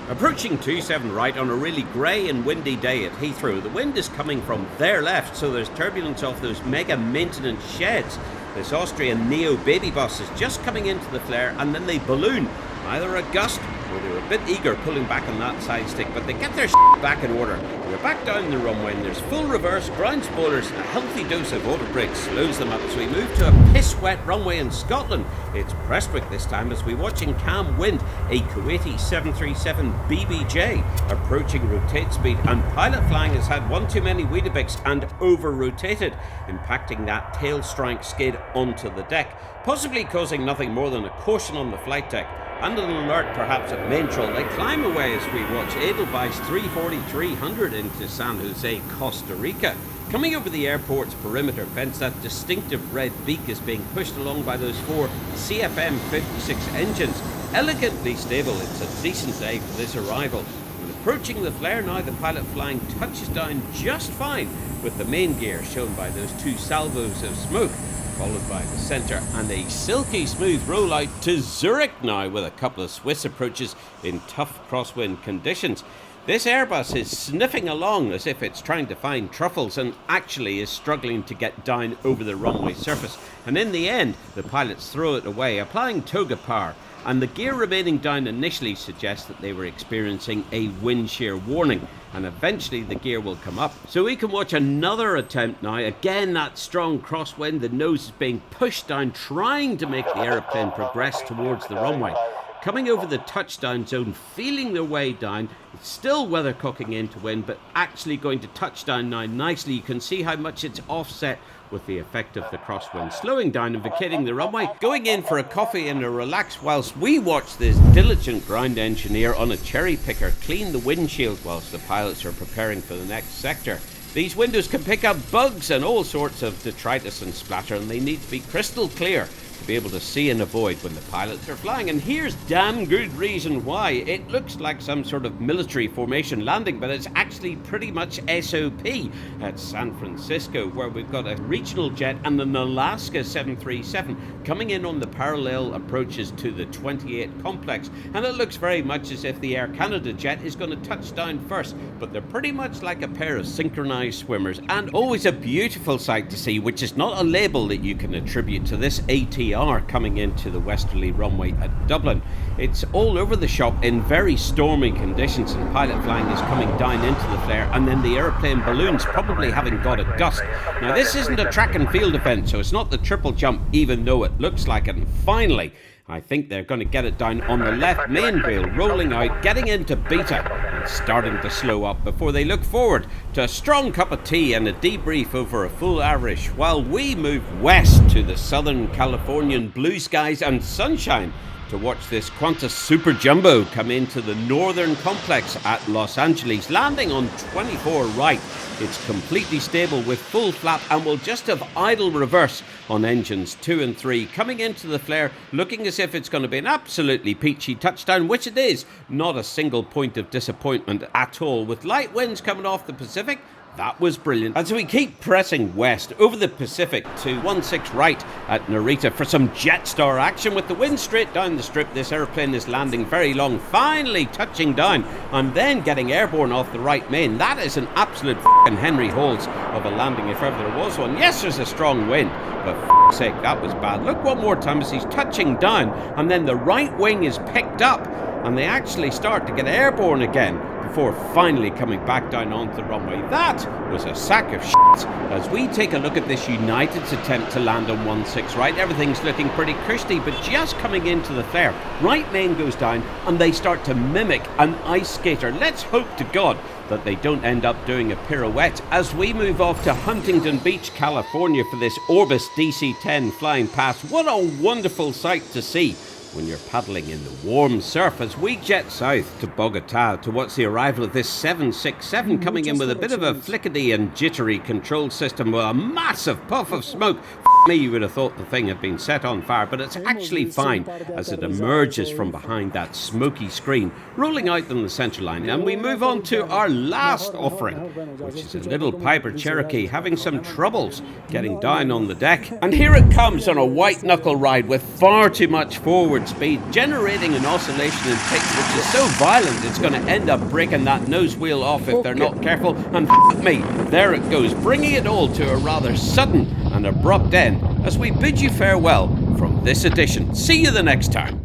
Approaching 27 right on a really grey and windy day at Heathrow. The wind is coming from their left, so there's turbulence off those mega maintenance sheds. This Austrian Neo baby bus is just coming into the flare, and then they balloon. Either a gust or they were a bit eager pulling back on that side stick, but they get their back in order. They're back down the runway and there's full reverse, ground spoilers, a healthy dose of auto brakes slows them up as we move to a piss-wet runway in Scotland. It's Prestwick this time as we watch in calm wind a Kuwaiti 737 BBJ approaching rotate speed, and pilot flying has had one too many Weetabix and over-rotated, impacting that tail strike skid onto the deck, possibly causing nothing more than a caution on the flight deck. And an alert perhaps at main troll. They climb away as we watch Edelweiss 340-300 into San Jose, Costa Rica. Coming over the airport's perimeter fence, that distinctive red beak is being pushed along by those four CFM56 engines. Elegantly stable, it's a decent day for this arrival. And approaching the flare now, the pilot flying touches down just fine, with the main gear shown by those two salvos of smoke, followed by the centre and a silky smooth rollout to Zurich now with a couple of Swiss approaches in tough crosswind conditions. This Airbus is sniffing along as if it's trying to find truffles and actually is struggling to get down over the runway surface. And in the end, the pilots throw it away, applying toga power. And the gear remaining down initially suggests that they were experiencing a wind shear warning, and eventually the gear will come up. So we can watch another attempt now. Again, that strong crosswind, the nose is being pushed down, trying to make the aeroplane progress towards the runway. Coming over the touchdown zone, feeling their way down, it's still weathercocking into wind, but actually going to touch down now nicely. You can see how much it's offset with the effect of the crosswind, slowing down and vacating the runway, going in for a coffee and a relax whilst we watch this diligent ground engineer on a cherry picker clean the windshield whilst the pilots are preparing for the next sector. These windows can pick up bugs and all sorts of detritus and splatter, and they need to be crystal clear to be able to see and avoid when the pilots are flying. And here's damn good reason why. It looks like some sort of military formation landing, but it's actually pretty much SOP at San Francisco, where we've got a regional jet and an Alaska 737 coming in on the parallel approaches to the 28 complex, and it looks very much as if the Air Canada jet is going to touch down first, but they're pretty much like a pair of synchronized swimmers, and always a beautiful sight to see, which is not a label that you can attribute to this ATR coming into the westerly runway at Dublin. It's all over the shop in very stormy conditions, and pilot flying is coming down into the flare, and then the aeroplane balloons probably having got a gust. Now this isn't a track and field event, so it's not the triple jump, even though it looks like it. And finally, I think they're going to get it down on the left main rail, rolling out, getting into beta and starting to slow up before they look forward to a strong cup of tea and a debrief over a full Irish, while we move west to the Southern Californian blue skies and sunshine to watch this Qantas Super Jumbo come into the northern complex at Los Angeles, landing on 24 right. It's completely stable with full flap and will just have idle reverse on engines 2 and 3, coming into the flare looking as if it's going to be an absolutely peachy touchdown, which it is. Not a single point of disappointment at all, with light winds coming off the Pacific. That was brilliant. As we keep pressing west over the Pacific to 16 right at Narita for some Jetstar action, with the wind straight down the strip. This aeroplane is landing very long, finally touching down and then getting airborne off the right main. That is an absolute f***ing Henry Halls of a landing if ever there was one. Yes, there's a strong wind, but f***'s sake, that was bad. Look one more time as he's touching down, and then the right wing is picked up and they actually start to get airborne again before finally coming back down onto the runway. That was a sack of shit. As we take a look at this United's attempt to land on 16 right, everything's looking pretty cushy, but just coming into the flare, right main goes down and they start to mimic an ice skater. Let's hope to God that they don't end up doing a pirouette as we move off to Huntington Beach, California for this Orbis DC-10 flying past. What a wonderful sight to see when you're paddling in the warm surf, as we jet south to Bogota to watch the arrival of this 767 coming in with a bit of a flickety and jittery control system with a massive puff of smoke me, you would have thought the thing had been set on fire, but it's actually fine as it emerges from behind that smoky screen, rolling out on the centre line. And we move on to our last offering, which is a little Piper Cherokee having some troubles getting down on the deck. And here it comes on a white knuckle ride with far too much forward speed, generating an oscillation in pitch which is so violent it's going to end up breaking that nose wheel off if they're not careful. And me, there it goes, bringing it all to a rather sudden and abrupt end as we bid you farewell from this edition. See you the next time.